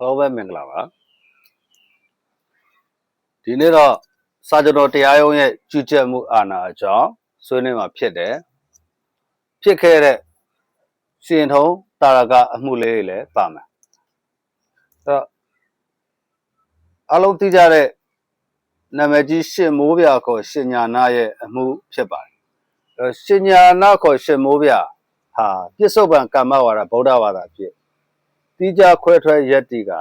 Hello ပဲမင်္ဂလာပါဒီနေ့တော့စာကြတော်တရားရုံးရဲ့ကြီးကြပ်မှုအာဏာအကြောင်းဆွေးနွေးမှာဖြစ်တယ်ဖြစ်ခဲ့တဲ့စီရင်ထုံးတာရကအမှုလေးတွေလည်းပါမယ်အဲ့တော့အလုံးသိကြတဲ့နာမည်ကြီးရှင်မိုးပြခေါ်ရှင်ညာနာရဲ့အမှုဖြစ်ပါတယ်ရှင်ညာနာခေါ်ရှင်မိုးပြဟာပြစ္ဆုတ်ပံကမ္မဝါဒဗုဒ္ဓဘာသာဖြစ်တိကျခွဲထွက်ယက်တီက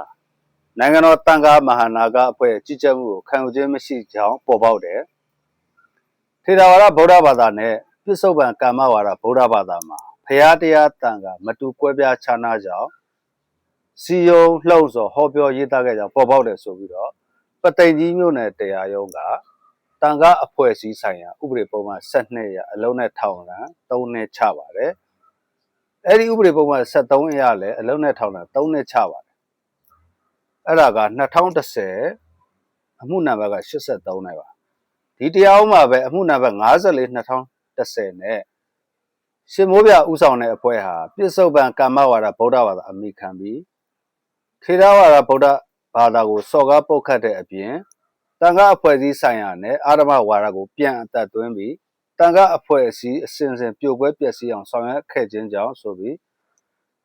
နိုင်ငံတော်တန်ခါမဟာနာဂအဖွဲ့ကြီးကြပ်မှုကိုခံယူခြင်းမရှိကြောင်းပေါ်ပေါက်တယ်။ထေရဝါဒဗုဒ္ဓဘာသာနဲ့ပြစ္ဆုတ်ပံကမ္မဝါဒဗုဒ္ဓဘာသာမှာဖရာတရားတန်ခါမတူကွဲပြားခြားနားကြောင်းစီယုံလှုံ့ဆော်ဟောပြောရေးသားခဲ့ကြောင်းပေါ်ပေါက်တယ်ဆိုပြီးတော့ပသိမ်ကြီးမြို့နယ်တရားရုံးကတန်ခါအဖွဲ့အစည်းဆိုင်ရာဥပဒေပုံမှန်12ရအလုံးနဲ့ထောင်ဒဏ်3နှစ်ချပါတယ်။အဲဒီဥပဒေပုံမှန်73ရလည်းအလုံးနဲ့ထောင်ဒဏ်3နှစ်ချပါတယ်အဲ့ဒါက2010အမှုနံပါတ်က83နဲ့ပါဒီတရားဥမှာပဲအမှုနံပါတ်54 2010နဲ့ရှင်မိုးပြဦးဆောင်တဲ့အဖွဲ့ဟာပြစ္ဆုတ်ပံကမ္မဝါဒဗုဒ္ဓဘာသာအမိခံပြီးထေရဝါဒဗုဒ္ဓဘာသာကိုစော်ကားပုတ်ခတ်တဲ့အပြင်တန်ခါအဖွဲ့အစည်းဆိုင်ရာနဲ့အာရမဝါဒကိုပြန်အသက်သွင်းပြီးတန်ခါအဖွဲ့အစည်းအစဉ်စဉ်ပြိုကွဲပျက်စီးအောင်ဆောင်ရွက်ခဲ့ခြင်းကြောင့်ဆိုပြီး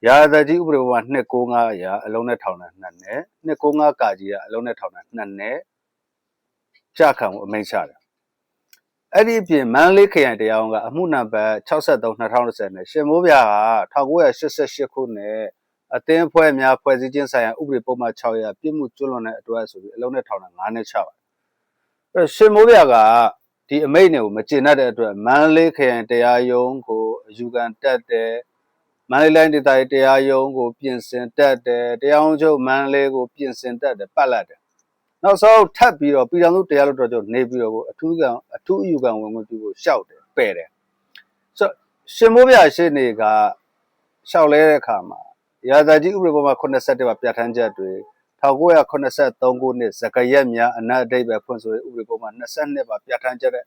ရာဇကြီးဥပဒေပုံမှန်295ရာအလုံးနဲ့ထောင်တဲ့2နဲ့295ကာကြီးကအလုံးနဲ့ထောင်တဲ့2နဲ့ကြာခံမှုအမိန့်ချတယ်အဲ့ဒီအပြင်မန္တလေးခရိုင်တရားရုံးကအမှုနံပါတ်63 2010နဲ့ရှင်မိုးပြာဟာ1988ခုနှစ်အသင်းအဖွဲ့များဖွဲ့စည်းခြင်းဆိုင်ရာဥပဒေပုံမှန်6ရာပြစ်မှုကျွလွန်တဲ့အတွက်ဆိုပြီးအလုံးနဲ့ထောင်တဲ့9နဲ့ချပါတယ်အဲ့ရှင်မိုးပြာကဒီအမိန့်တွေကိုမကျေနပ်တဲ့အတွက်မန္တလေးခရိုင်တရားရုံးကိုအယူခံတက်တယ်မန္တလေးတိုင်းဒေသကြီးတရားရုံးကိုပြင်ဆင်တက်တယ်တရားရုံးချုပ်မန္တလေးကိုပြင်ဆင်တက်တယ်ပတ်လိုက်တယ်နောက်ဆုံးထပ်ပြီးတော့ပြည်ထောင်စုတရားလွှတ်တော်ချုပ်နေပြီးတော့အထူးအယူခံဝင်ခွင့်ပြုဖို့ရှောက်တယ်ပယ်တယ်ဆိုရှင်မိုးပြရှေ့နေကရှောက်လဲတဲ့အခါမှာရာဇကြီးဥပဒေပုံမှန်87မှာပြဋ္ဌာန်းချက်တွေ1983ခုနှစ်စကရက်များအနက်အဓိပ္ပာယ်ဖွင့်ဆိုရေးဥပဒေပုံမှန်22မှာပြဋ္ဌာန်းချက်တဲ့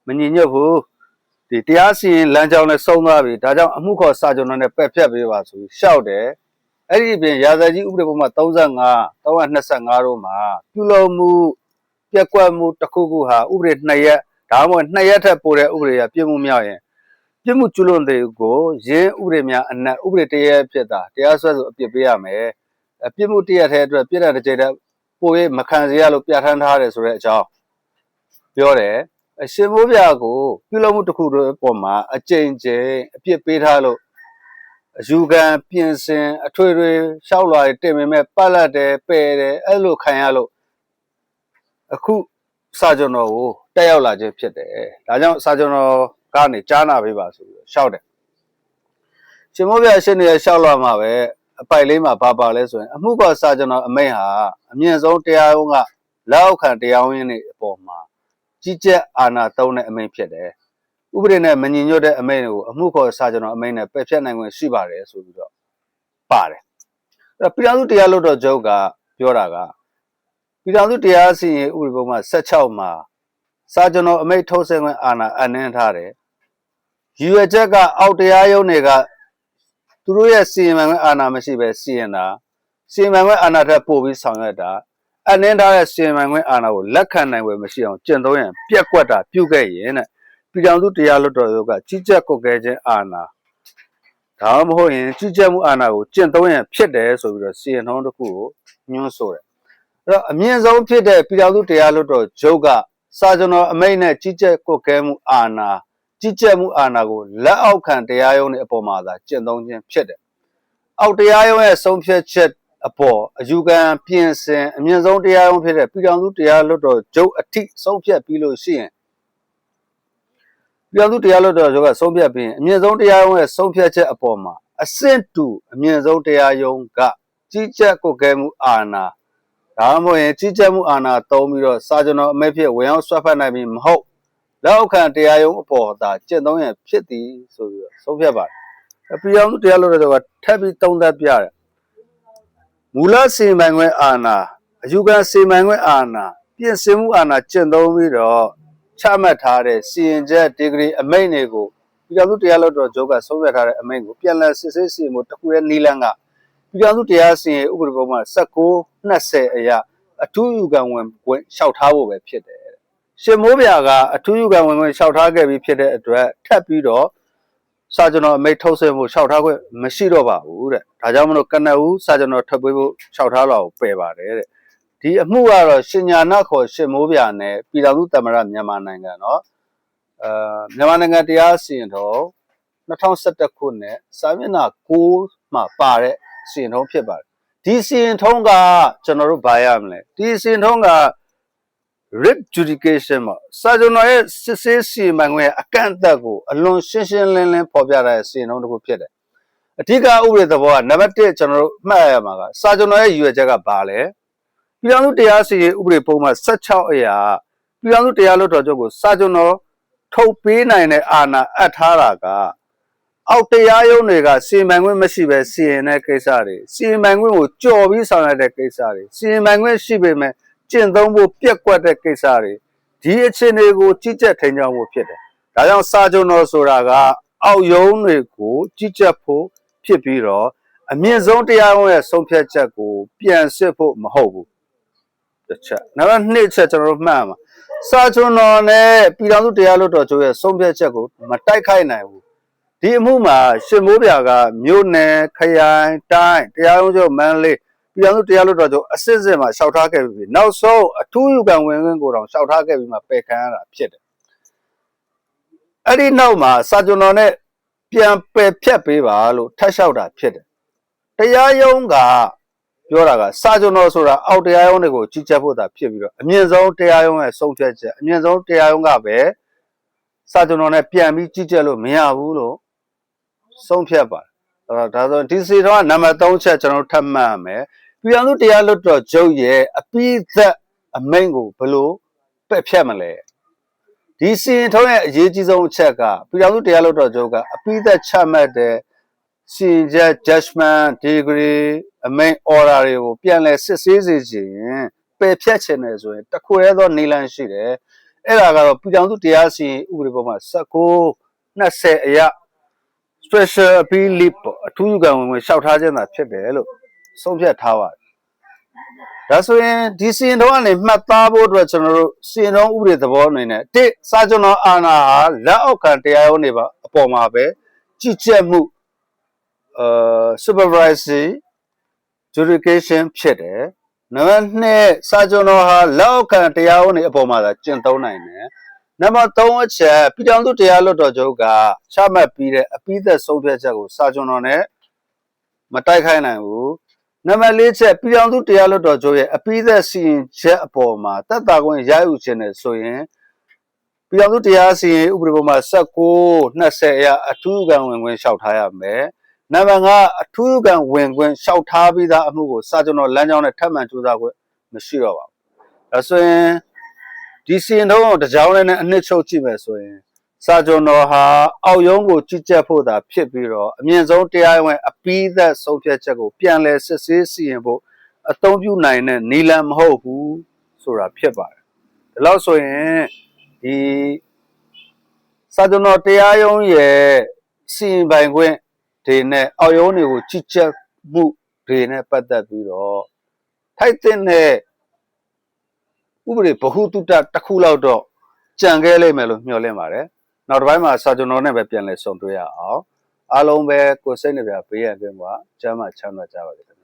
မညီညွတ်ဘူးဒီတရားစီရင်လမ်းကြောင်းနဲ့ဆုံးသွားပြီဒါကြောင့်အမှုခေါ်စာချုပ်နဲ့ပယ်ဖြတ်ပေးပါဆိုပြီးရှောက်တယ်အဲ့ဒီအပြင်ရာဇကြီးဥပဒေပုံမှန်35 325တို့မှာပြုလုပ်မှုပြက်ကွက်မှုတစ်ခုခုဟာဥပဒေ2ရက်ဒါမှမဟုတ်2ရက်ထက်ပိုတဲ့ဥပဒေရပြစ်မှုမြောက်ရင်ပြစ်မှုကျူးလွန်တဲ့ကိုရင်းဥပဒေများအနက်ဥပဒေ1ရက်ဖြစ်တာတရားစွဲဆိုအပြစ်ပေးရမယ်ပြစ်မှု1ရက်ထဲအတွက်ပြစ်ဒဏ်တစ်ကြိမ်တည်းပို၍မခံစေရလို့ပြဋ္ဌာန်းထားတယ်ဆိုတဲ့အကြောင်းပြောတယ်ရှင်မိုးပြကိုပြုလုပ်မှုတစ်ခုတို့ပေါ်မှာအကျဉ်းချင်းအပြစ်ပေးထားလို့အယူခံပြင်ဆင်အထွေထွေရှောက်လွှာတင်ပေမဲ့ပတ်လက်တယ်ပယ်တယ်အဲ့လိုခံရလို့အခုစာကျွန်တော်ကိုတက်ရောက်လာခြင်းဖြစ်တယ်ဒါကြောင့်စာကျွန်တော်ကနေကြားနာပေးပါဆိုပြီးရှောက်တယ်ရှင်မိုးပြရှင်းနေတဲ့ရှောက်လွှာမှာပဲအပိုက်လေးမှာပါလဲဆိုရင်အမှုကစာကျွန်တော်အမိန့်ဟာအမြင့်ဆုံးတရားရုံးကလက်အောက်ခံတရားရုံးရင်းတွေအပေါ်မှာကြီးကြပ်အာဏာသုံးတဲ့အမိန့်ဖြစ်တယ်ဥပဒေနဲ့မညီညွတ်တဲ့အမိန့်ကိုအမှုခေါ်စာကျွန်တော်အမိန့်နဲ့ပယ်ဖျက်နိုင်ခွင့်ရှိပါတယ်ဆိုပြီးတော့ပါတယ်အဲ့ပြည်ထောင်စုတရားလွှတ်တော်ချုပ်ကပြောတာကပြည်ထောင်စုတရားစီရင်ဥပဒေပုံမှန်16မှာစာကျွန်တော်အမိန့်ထုတ်ဆင့်ခွင့်အာဏာအနှင်းထားတယ်ရည်ရွယ်ချက်ကအောက်တရားရုံးတွေကသူတို့ရဲ့စီရင်ခွင့်အာဏာမရှိပဲစီရင်တာစီရင်ခွင့်အာဏာထက်ပိုပြီးဆောင်ရွက်တာအနှင်းထားတဲ့စီရင်ခွင့်အာဏာကိုလက်ခံနိုင်ွယ်မရှိအောင်ကျင့်သုံးရန်ပြက်ကွက်တာပြုခဲ့ရင်တဲ့ပြည်ထောင်စုတရားလွှတ်တော်ချုပ်ကကြီးကြပ်ကွပ်ကဲခြင်းအာဏာဒါမှမဟုတ်ရင်ကြီးကြပ်မှုအာဏာကိုကျင့်သုံးရန်ဖြစ်တယ်ဆိုပြီးတော့စီရင်ထုံးတစ်ခုကိုညွှန်းဆိုတယ်အဲ့တော့အမြင့်ဆုံးဖြစ်တဲ့ပြည်ထောင်စုတရားလွှတ်တော်ချုပ်ကစာကျွန်တော်အမိန့်နဲ့ကြီးကြပ်ကွပ်ကဲမှုအာဏာကြီးကြပ်မှုအာဏာကိုလက်အောက်ခံတရားရုံးတွေအပေါ်မှာသာကျင့်သုံးခြင်းဖြစ်တယ်အောက်တရားရုံးရဲ့ဆုံးဖြတ်ချက်အပေါ်အယူခံပြင်ဆင်အမြင့်ဆုံးတရားရုံးဖြစ်တဲ့ပြည်ထောင်စုတရားလွှတ်တော်ချုပ်အထိဆုံးဖြတ်ပြီးလို့ရှိရင်ပြည်ထောင်စုတရားလွှတ်တော်ချုပ်ကဆုံးဖြတ်ပြီးအမြင့်ဆုံးတရားရုံးရဲ့ဆုံးဖြတ်ချက်အပေါ်မှာအဆင့်တူအမြင့်ဆုံးတရားရုံးကကြီးကြပ်ကွပ်ကဲမှုအာဏာဒါမှမဟုတ်ရင်ကြီးကြပ်မှုအာဏာသုံးပြီးတော့စာကျွန်တော်အမိန့်ဖြစ်ဝင်အောင်ဆွတ်ဖက်နိုင်ပြီမဟုတ်လက်အောက်ခံတရားရုံးအပေါ်သာကျင့်သုံးရန်ဖြစ်သည်ဆိုပြီးတော့ဆုံးဖြတ်ပါတယ်ပြည်ထောင်စုတရားလွှတ်တော်ချုပ်ကထပ်ပြီးသုံးသပ်ပြတယ်မူလစီမံခွင့်အာဏာအယူခံစီမံခွင့်အာဏာပြင်ဆင်မှုအာဏာကျင့်သုံးပြီးတော့ချမှတ်ထားတဲ့စီရင်ချက်ဒီဂရီအမိန့်တွေကိုပြည်ထောင်စုတရားလွှတ်တော်ချုပ်ကဆုံးဖြတ်ထားတဲ့အမိန့်ကိုပြန်လည်စစ်ဆေးစီရင်မှုတစ်ခုရဲ့နီလန်းကပြ ပြည်ထောင်စုတရားစီရင်ဥပဒေပုံမှန်1920အရာအထူးယူခံဝင်ခွင့်လျှောက်ထားဖို့ပဲဖြစ်တယ်ရှင်မိုးပြကအထူးယူခံဝင်ခွင့်လျှောက်ထားခဲ့ပြီးဖြစ်တဲ့အတွက်ထပ်ပြီးတော့စာကျွန်တော်အမိတ်ထုတ်ဆက်မှုလျှောက်ထားခွင့်မရှိတော့ပါဘူးတဲ့ဒါကြောင့်မလို့ကနဦးစာကျွန်တော်ထပ်ပေးဖို့လျှောက်ထားလာကိုပယ်ပါတယ်တဲ့ဒီအမှုကတော့ရှင်ညာနာခေါ်ရှင်မိုးပြနဲ့ပြည်ထောင်စုသမ္မတမြန်မာနိုင်ငံတော့မြန်မာနိုင်ငံတရားစီရင်တော်2011ခုနှစ်စာမျက်နှာ6မှာပါတဲ့စီရင်ထုံးဖြစ်ပါတယ်ဒီစီရင်ထုံးကကျွန်တော်တို့ဘာရမလဲဒီစီရင်ထုံးက writ judication မှာစာကျွန်တော်ရဲ့စစ်ဆေးစီမံခွင့်အကန့်အသတ်ကိုအလွန်ရှင်းရှင်းလင်းလင်းဖော်ပြတဲ့စီရင်ထုံးတစ်ခုဖြစ်တယ်အဓိကဥပဒေသဘောကနံပါတ်1ကျွန်တော်တို့မှတ်ရမှာကစာကျွန်တော်ရဲ့ရည်ရွယ်ချက်ကဘာလဲပြည်ထောင်စုတရားစီရင်ဥပဒေပုံမှန်16အရာပြည်ထောင်စုတရားလွှတ်တော်ချုပ်ကိုစာကျွန်တော်ထုတ်ပေးနိုင်တဲ့အာဏာအပ်ထားတာကအောက်တရားရုံးတွေကစီမံခွင့်မရှိပဲစီရင်တဲ့ကိစ္စတွေစီမံခွင့်ကိုကြော်ပြီးဆောင်ရွက်တဲ့ကိစ္စတွေစီမံခွင့်ရှိပေမဲ့ကျင့်သုံးဖို့ပြက်ကွက်တဲ့ကိစ္စတွေဒီအခြေအနေကိုကြီးကြပ်ထိန်းကျောင်းဖို့ဖြစ်တယ်။ဒါကြောင့်စာချုပ်တော်ဆိုတာကအောက်ရုံးတွေကိုကြီးကြပ်ဖို့ဖြစ်ပြီးတော့အမြင့်ဆုံးတရားရုံးရဲ့ဆုံးဖြတ်ချက်ကိုပြန်စစ်ဖို့မဟုတ်ဘူး။တစ်ချက်။နောက်2ချက်ကျွန်တော်တို့မှတ်ရမှာစာချုပ်တော်နဲ့ပြည်ထောင်စုတရားလွှတ်တော်ချုပ်ရဲ့ဆုံးဖြတ်ချက်ကိုမတိုက်ခိုက်နိုင်ဘူး။ဒီအမှုမှာရှင်မိုးပြကမြို့နယ်ခရိုင်တိုင်းတရားရုံးချုပ်မန္တလေးပြည်ထောင်စုတရားလွှတ်တော်ချုပ်အစစ်စစ်မှာလျှောက်ထားခဲ့ပြီးနောက်ဆုံးအထူးယူခံဝင်ခွင့်ကိုတောင်လျှောက်ထားခဲ့ပြီးမှပယ်ခံရတာဖြစ်တယ်။အဲ့ဒီနောက်မှာစာကျွန်တော်နဲ့ပြန်ပယ်ဖြတ်ပေးပါလို့ထပ်လျှောက်တာဖြစ်တယ်။တရားရုံးကပြောတာကစာကျွန်တော်ဆိုတာအောက်တရားရုံးတွေကိုကြီးကြပ်ဖို့သာဖြစ်ပြီးတော့အမြင့်ဆုံးတရားရုံးရဲ့ဆုံးဖြတ်ချက်အမြင့်ဆုံးတရားရုံးကပဲစာကျွန်တော်နဲ့ပြန်ပြီးကြီးကြပ်လို့မရဘူးလို့ဆုံးဖြတ်ပါတယ်ဒါဆိုဒီစီတော့နံပါတ်3ချက်ကျွန်တော်တို့ထပ်မှတ်ရမယ်ပြည်ထောင်စုတရားလွှတ်တော်ချုပ်ရဲ့အပြီးသက်အမိန့်ကိုဘယ်လိုပယ်ဖြတ်မလဲဒီစီရင်ထုံးရဲ့အရေးကြီးဆုံးအချက်ကပြည်ထောင်စုတရားလွှတ်တော်ချုပ်ကအပြီးသက်ချမှတ်တဲ့စီရင်ချက် judgment degree အမိန့် order တွေကိုပြန်လည်စစ်ဆေးစေခြင်းပယ်ဖြတ်ခြင်းနဲ့ဆိုရင်တစ်ခုတည်းသောနည်းလမ်းရှိတယ်အဲ့ဒါကတော့ပြည်ထောင်စုတရားစီရင်ဥပဒေပုံမှန်1920အရာspecial appeal leave ပေါ့အထူးယူခံဝင်ခွင့်လျှောက်ထားခြင်းသာဖြစ်တယ်လို့ဆုံးဖြတ်ထားပါတယ်။ဒါဆိုရင်ဒီစီရင်ထုံးကနေမှတ်သားဖို့အတွက်ကျွန်တော်တို့စီရင်ထုံးဥပဒေသဘောအနေနဲ့တစ်စာကျွန်တော်အာဏာဟာလက်အောက်ခံတရားရုံးတွေပါအပေါ်မှာပဲကြီးကြပ်မှုsupervisory jurisdiction ဖြစ်တယ်။နံပါတ်2စာကျွန်တော်ဟာလက်အောက်ခံတရားရုံးတွေအပေါ်မှာသာကျင့်သုံးနိုင်တယ်။နံပါတ်3အချက်ပြည်ထောင်စုတရားလွှတ်တော်ချုပ်ကချမှတ်ပြီးတဲ့အပြီးသက်ဆုံးဖြတ်ချက်ကိုစာကျွန်တော်နဲ့မတိုက်ခိုက်နိုင်ဘူးနံပါတ်4ချက်ပြည်ထောင်စုတရားလွှတ်တော်ချုပ်ရဲ့အပြီးသက်စီရင်ချက်အပေါ်မှာသက်သာခွင့်ရယူခြင်းနဲ့ဆိုရင်ပြည်ထောင်စုတရားစီရင်ဥပဒေပုံမှာ1920အရာအထူးခံဝင်ခွင့်လျှောက်ထားရမယ်နံပါတ်5အထူးခံဝင်ခွင့်လျှောက်ထားပြီးသားအမှုကိုစာကျွန်တော်လမ်းကြောင်းနဲ့ထပ်မံစူးစမ်းခွင့်မရှိတော့ပါဘူးဒါဆိုရင်ဒီစီရင်ထုံးကိုတစ်ကြောင်းနဲ့အနှစ်ချုပ်ကြည့်မယ်ဆိုရင်စာကျွန်တော်ဟာအောက်ရုံးကိုကြီးကြပ်ဖို့သာဖြစ်ပြီးတော့အမြင့်ဆုံးတရားဝင်အပြီးသက်ဆုံးဖြတ်ချက်ကိုပြန်လည်စစ်ဆေးစီရင်ဖို့အသုံးပြုနိုင်တဲ့နည်းလမ်းမဟုတ်ဘူးဆိုတာဖြစ်ပါတယ်ဒါလို့ဆိုရင်ဒီစာကျွန်တော်တရားရုံးရဲ့စီရင်ပိုင်ခွင့်တွေနဲ့အောက်ရုံးတွေကိုကြီးကြပ်မှုတွေနဲ့ပတ်သက်ပြီးတော့ထိုက်တဲ့ဥပဒေဗဟုသုတတစ်ခုလောက်တော့ကြံခဲ့လိမ့်မယ်လို့မျှော်လင့်ပါတယ်။နောက်တစ်ပိုင်းမှာစာကျွန်တော်နဲ့ပဲပြန်လည်ဆုံတွေ့ရအောင်။အားလုံးပဲကိုယ်စိတ်နှပြပေးရခြင်းပါကျမ်းမာချမ်းသာကြပါစေ။